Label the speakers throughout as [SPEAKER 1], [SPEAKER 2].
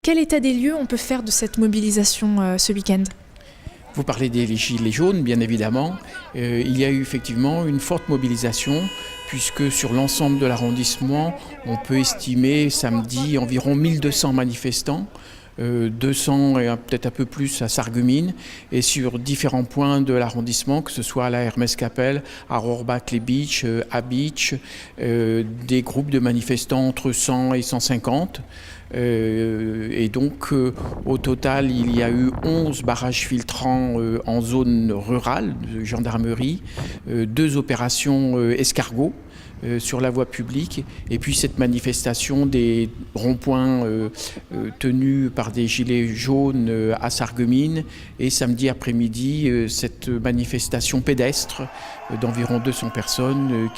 [SPEAKER 1] Quel état des lieux on peut faire de cette mobilisation ce week-end ?
[SPEAKER 2] Vous parlez des gilets jaunes, bien évidemment. Il y a eu effectivement une forte mobilisation, puisque sur l'ensemble de l'arrondissement, on peut estimer samedi environ 1200 manifestants. 200 et peut-être un peu plus à Sarreguemines et sur différents points de l'arrondissement, que ce soit à la Hermès-Capelle, à Rohrbach-les-Bitches, à Bitche, des groupes de manifestants entre 100 et 150. Et donc au total il y a eu 11 barrages filtrants en zone rurale de gendarmerie, 2 opérations escargots sur la voie publique, et puis cette manifestation des ronds-points tenus par des gilets jaunes à Sarreguemines, et samedi après-midi cette manifestation pédestre d'environ 200 personnes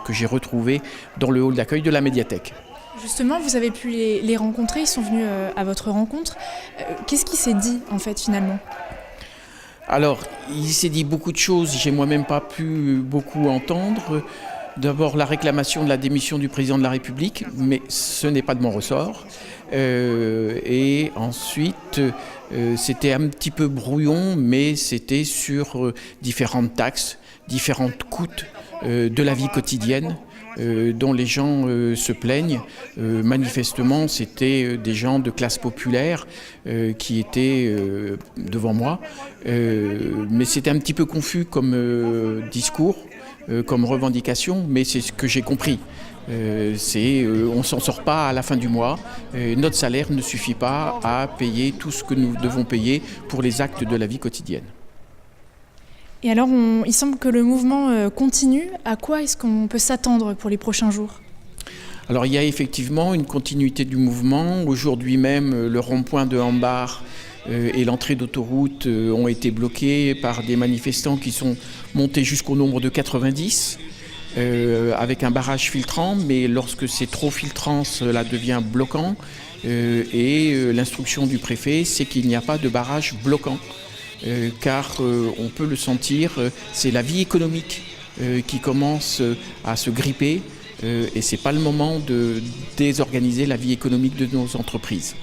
[SPEAKER 2] que j'ai retrouvée dans le hall d'accueil de la médiathèque.
[SPEAKER 1] Justement, vous avez pu les rencontrer, ils sont venus à votre rencontre. Qu'est-ce qui s'est dit en fait finalement ?
[SPEAKER 2] Alors, il s'est dit beaucoup de choses, j'ai moi-même pas pu beaucoup entendre. D'abord la réclamation de la démission du président de la République, mais ce n'est pas de mon ressort. Et ensuite, c'était un petit peu brouillon, mais c'était sur différentes taxes, différentes coûts de la vie quotidienne dont les gens se plaignent. Manifestement, c'était des gens de classe populaire qui étaient devant moi. Mais c'était un petit peu confus comme discours. Comme revendication, mais c'est ce que j'ai compris. On ne s'en sort pas à la fin du mois. Notre salaire ne suffit pas à payer tout ce que nous devons payer pour les actes de la vie quotidienne.
[SPEAKER 1] Et alors, il semble que le mouvement continue. À quoi est-ce qu'on peut s'attendre pour les prochains jours ?
[SPEAKER 2] Alors, il y a effectivement une continuité du mouvement. Aujourd'hui même, le rond-point de Hambach et l'entrée d'autoroute ont été bloqués par des manifestants qui sont montés jusqu'au nombre de 90 avec un barrage filtrant, mais lorsque c'est trop filtrant, cela devient bloquant et l'instruction du préfet, c'est qu'il n'y a pas de barrage bloquant car on peut le sentir, c'est la vie économique qui commence à se gripper et c'est pas le moment de désorganiser la vie économique de nos entreprises.